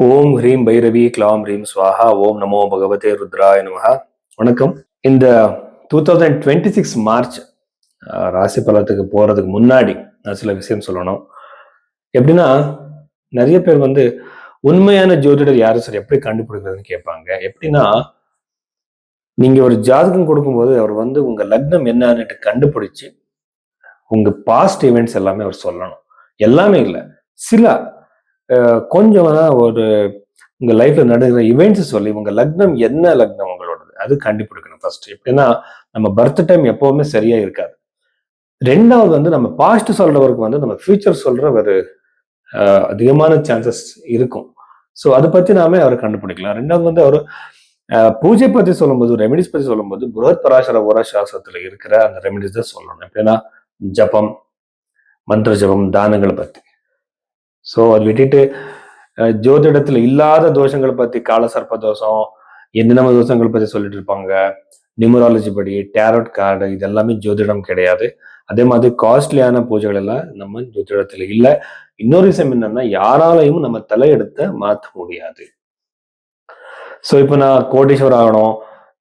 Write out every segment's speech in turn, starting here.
ஓம் ஹ்ரீம் பைரவி க்ளாம் ஹ்ரீம் ஸ்வாஹா ஓம் நமோ பகவதே ருத்ராய நமஹா. வணக்கம். இந்த 2026 மார்ச் ராசி பலத்துக்கு போறதுக்கு முன்னாடி நான் சில விஷயம் சொல்லணும். எப்படின்னா, நிறைய பேர் உண்மையான ஜோதிடர் யாரும் சார் எப்படி கண்டுபிடிக்கிறதுன்னு கேட்பாங்க. எப்படின்னா, நீங்க ஒரு ஜாதகம் கொடுக்கும்போது அவர் உங்க லக்னம் என்னன்னுட்டு கண்டுபிடிச்சு உங்க பாஸ்ட் ஈவெண்ட்ஸ் எல்லாமே அவர் சொல்லணும். எல்லாமே இல்லை, சில கொஞ்சம் ஒரு உங்க லைஃப்ல நடக்கிற இவெண்ட்ஸ் சொல்லி உங்க லக்னம் என்ன லக்னம் உங்களோடது அது கண்டுபிடிக்கணும் ஃபர்ஸ்ட். எப்படின்னா, நம்ம பர்த் டைம் எப்பவுமே சரியா இருக்காது. ரெண்டாவது நம்ம பாஸ்ட் சொல்றவருக்கு நம்ம ஃபியூச்சர் சொல்ற ஒரு அதிகமான சான்சஸ் இருக்கும். ஸோ அதை பத்தி நாமே அவர் கண்டுபிடிக்கலாம். ரெண்டாவது அவர் பூஜை பத்தி சொல்லும்போது, ரெமெடிஸ் பத்தி சொல்லும்போது புரஹத் பராசர ஓரா சாஸ்திரத்துல இருக்கிற அந்த ரெமெடிஸ் தான் சொல்லணும். எப்படின்னா, ஜபம், மந்திர ஜபம், தானங்களை பத்தி. ஸோ அது விட்டுட்டு ஜோதிடத்துல இல்லாத தோஷங்களை பத்தி, கால சர்ப்ப தோஷம், என்னென்ன தோஷங்கள் பத்தி சொல்லிட்டு இருப்பாங்க. நியூமராலஜி படி, டேரோட் கார்டு, இது எல்லாமே ஜோதிடம் கிடையாது. அதே மாதிரி காஸ்ட்லியான பூஜைகள் எல்லாம் நம்ம ஜோதிடத்துல இல்லை. இன்னொரு விஷயம் என்னன்னா, யாராலையும் நம்ம தலையெடுத்த மாற்ற முடியாது. ஸோ இப்போ நான் கோடீஸ்வரர் ஆகணும்,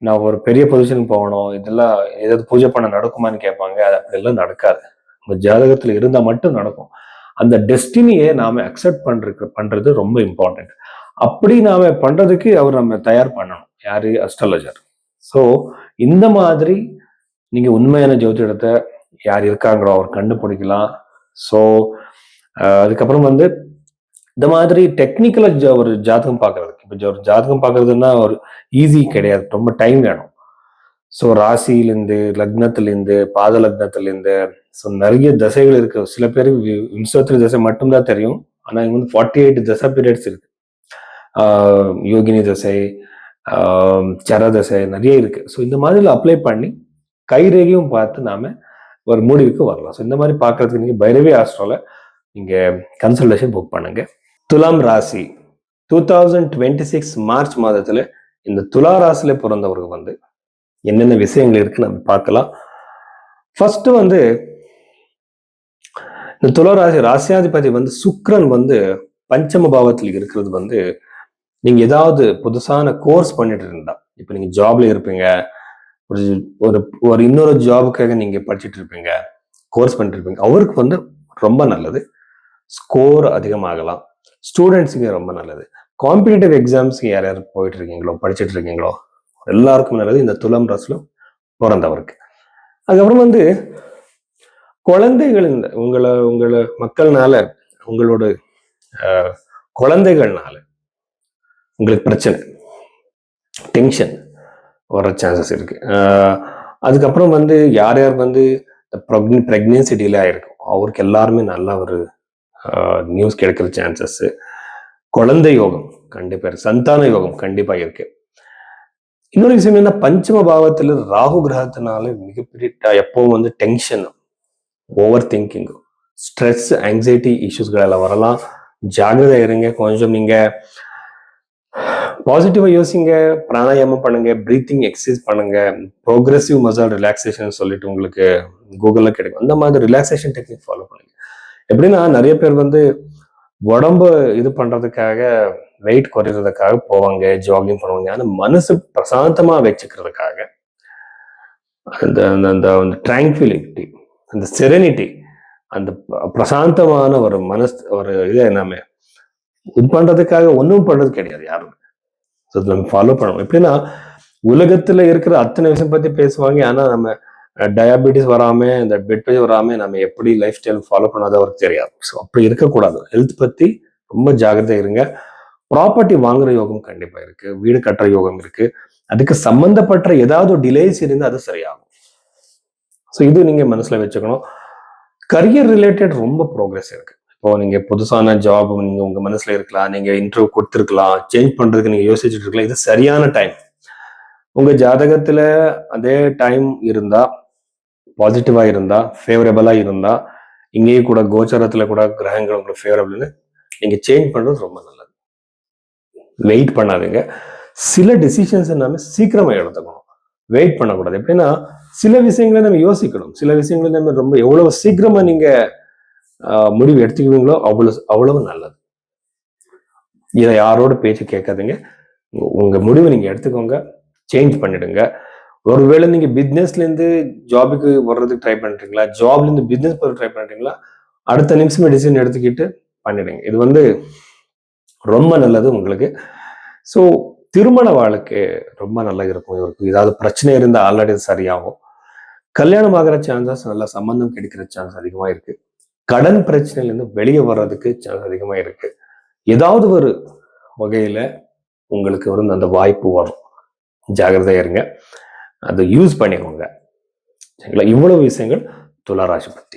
நான் ஒரு பெரிய பொசிஷனுக்கு போகணும், இதெல்லாம் ஏதாவது பூஜை பண்ண நடக்குமான்னு கேட்பாங்க. அது அப்படியெல்லாம் நடக்காது. உங்க ஜாதகத்துல இருந்தா மட்டும் நடக்கும். அந்த டெஸ்டினியை நாம அக்செப்ட் பண்றது ரொம்ப இம்பார்ட்டன்ட். அப்படி நாம பண்றதுக்கு அவர் நம்ம தயார் பண்ணணும். யாரு? அஸ்ட்ராலஜர். ஸோ இந்த மாதிரி நீங்க உண்மையான ஜோதிடத்தை யார் இருக்காங்களோ அவர் கண்டுபிடிக்கலாம். ஸோ அதுக்கப்புறம் இந்த மாதிரி டெக்னிக்கலா ஒரு ஜாதகம் பார்க்கறதுக்கு, இப்போ ஒரு ஜாதகம் பார்க்கறதுன்னா ஒரு ஈஸி கிடையாது, ரொம்ப டைம் வேணும். ஸோ ராசியிலேருந்து, லக்னத்திலேருந்து, பாத லக்னத்திலேருந்து, ஸோ நிறைய தசைகள் இருக்கு. சில பேருக்கு விம்சோத்திரி தசை மட்டும்தான் தெரியும். ஆனா இங்க 48 தசை பீரியட்ஸ் இருக்கு. யோகினி தசை, சர தசை நிறைய இருக்கு. ஸோ இந்த மாதிரி அப்ளை பண்ணி கைரேகையும் பார்த்து நாம ஒரு முடிவுக்கு வரலாம். ஸோ இந்த மாதிரி பார்க்கறதுக்கு நீங்க பைரவி ஆஸ்ட்ரோல நீங்க கன்சல்டேஷன் புக் பண்ணுங்க. துலாம் ராசி 2026 மார்ச் மாதத்துல இந்த துலா ராசியில பிறந்தவருக்கு என்னென்ன விஷயங்கள் இருக்கு நம்ம பார்க்கலாம். ஃபர்ஸ்ட் இந்த துளாராசி ராசியாதிபதி சுக்கிரன் பஞ்சம பாவத்தில் இருக்கிறது நீங்க ஏதாவது புதுசான கோர்ஸ் பண்ணிட்டு இருந்தா, இப்ப நீங்க ஜாப்ல இருப்பீங்க, ஒரு ஒரு ஒரு இன்னொரு ஜாபுக்காக நீங்க படிச்சுட்டு இருப்பீங்க, கோர்ஸ் பண்ணிட்டு இருப்பீங்க, அவருக்கு ரொம்ப நல்லது. ஸ்கோர் அதிகமாகலாம். ஸ்டூடெண்ட்ஸுக்கு ரொம்ப நல்லது. காம்படிட்டிவ் எக்ஸாம்ஸ்க்கு யார் யார் போயிட்டு இருக்கீங்களோ, படிச்சுட்டு இருக்கீங்களோ, எல்லாருக்கும் நல்லது இந்த துலாம் ராசில பிறந்தவருக்கு. அதுக்கப்புறம் குழந்தைகள், உங்களை மக்கள்னால, உங்களோட குழந்தைகள்னால உங்களுக்கு பிரச்சனை, டென்ஷன் வர சான்சஸ் இருக்கு. அதுக்கப்புறம் யார் யார் பிரெக்னன்சி டிலே ஆயிருக்கும் அவருக்கு எல்லாருமே நல்ல ஒரு நியூஸ் கிடைக்கிற சான்சஸ். குழந்தை யோகம் கண்டிப்பா இருக்கு. சந்தான யோகம் கண்டிப்பா இருக்கு. இன்னொரு விஷயம் என்ன, பஞ்சம பாவத்துல ராகு கிரகத்தினால மிகப்பெரிய எப்பவும் tension, over thinking, stress, anxiety இஷ்யூஸ்கள் எல்லாம் வரலாம். ஜாகிரதை இருங்க. கொஞ்சம் நீங்க பாசிட்டிவா யோசிங்க, பிராணாயாமம் பண்ணுங்க, பிரீத்திங் எக்ஸசைஸ் பண்ணுங்க, ப்ரோக்ரெசிவ் மசால் ரிலாக்ஸேஷன் சொல்லிட்டு உங்களுக்கு கூகுள்ல கிடைக்கும். அந்த மாதிரி ரிலாக்ஸேஷன் டெக்னிக் ஃபாலோ பண்ணுங்க. எப்படின்னா, நிறைய பேர் உடம்பு இது பண்றதுக்காக, வெயிட் குறைக்கிறதுக்காக போவாங்க, ஜாகிங் பண்ணுவாங்க. ஆனா மனசு பிரசாந்தமா வச்சுக்கிறதுக்காக, அந்த ட்ராங்குவிலிட்டி, அந்த செரெனிட்டி, அந்த பிரசாந்தமான ஒரு ஒரு இதை நம்ம இது பண்றதுக்காக ஒன்றும் பண்றது கிடையாது யாரும். நம்ம ஃபாலோ பண்ணணும். எப்படின்னா, உலகத்துல இருக்கிற அத்தனை விஷயம் பத்தி பேசுவாங்க. ஆனா நம்ம டயாபிட்டிஸ் வராம, இந்த பெட் பேஜ் வராம நம்ம எப்படி லைஃப் ஸ்டைல் ஃபாலோ பண்ணாத அவருக்கு தெரியாது. ஸோ அப்படி இருக்கக்கூடாது. ஹெல்த் பத்தி ரொம்ப ஜாகிரதை இருங்க. ப்ராப்பர்ட்டி வாங்குற யோகம் கண்டிப்பா இருக்கு. வீடு கட்டுற யோகம் இருக்கு. அதுக்கு சம்பந்தப்பட்ட ஏதாவது டிலேஸ் இருந்தால் அது சரியாகும். ஸோ இது நீங்க மனசுல வச்சுக்கணும். கரியர் ரிலேட்டட் ரொம்ப ப்ரோக்ரஸ் இருக்கு. இப்போ நீங்க புதுசான ஜாப் நீங்க உங்க மனசுல இருக்கலாம், நீங்க இன்டர்வியூ கொடுத்துருக்கலாம், சேஞ்ச் பண்றதுக்கு நீங்க யோசிச்சுட்டு இருக்கலாம். இது சரியான டைம். உங்க ஜாதகத்துல அதே டைம் இருந்தா, பாசிட்டிவா இருந்தா, ஃபேவரபிளா இருந்தா, இங்கேயும் கூட கோச்சரத்துல கூட கிரகங்கள் உங்களுக்கு ஃபேவரபிள்னு நீங்க சேஞ்ச் பண்றது ரொம்ப நல்லது. வெயிட் பண்ணாதீங்க. சில டிசிஷன்ஸ் நம்ம சீக்கிரமா எடுத்துக்கணும், வெயிட் பண்ணக்கூடாது. எப்படின்னா, சில விஷயங்களை நம்ம யோசிக்கணும். சில விஷயங்களை நம்ம ரொம்ப எவ்வளவு சீக்கிரமா நீங்க முடிவு எடுத்துக்குவீங்களோ அவ்வளவு நல்லது. இதை யாரோட பேச்சு கேட்காதீங்க. உங்க முடிவை நீங்க எடுத்துக்கோங்க, சேஞ்ச் பண்ணிடுங்க. ஒருவேளை நீங்க பிசினஸ்ல இருந்து ஜாபுக்கு வர்றதுக்கு ட்ரை பண்றீங்களா, ஜாப்ல இருந்து பிசினஸ் போற ட்ரை பண்றீங்களா, அடுத்த நிமிஷம் டிசிஷன் எடுத்துக்கிட்டு பண்ணிடுங்க. இது ரொம்ப நல்லது உங்களுக்கு. ஸோ திருமண வாழ்க்கை ரொம்ப நல்லா இருக்கும். இவருக்கு ஏதாவது பிரச்சனை இருந்தால் ஆல்ரெடி சரியாகும். கல்யாணம் ஆகிற சான்சஸ், நல்ல சம்பந்தம் கிடைக்கிற சான்ஸ் அதிகமா இருக்கு. கடன் பிரச்சனையில இருந்து வெளியே வர்றதுக்கு சான்ஸ் அதிகமா இருக்கு. ஏதாவது ஒரு வகையில உங்களுக்கு அந்த வாய்ப்பு வரும். ஜாகிரதையா இருங்க, அதை யூஸ் பண்ணிக்கோங்க. சரிங்களா? இவ்வளவு விஷயங்கள் துலா ராசி பத்தி.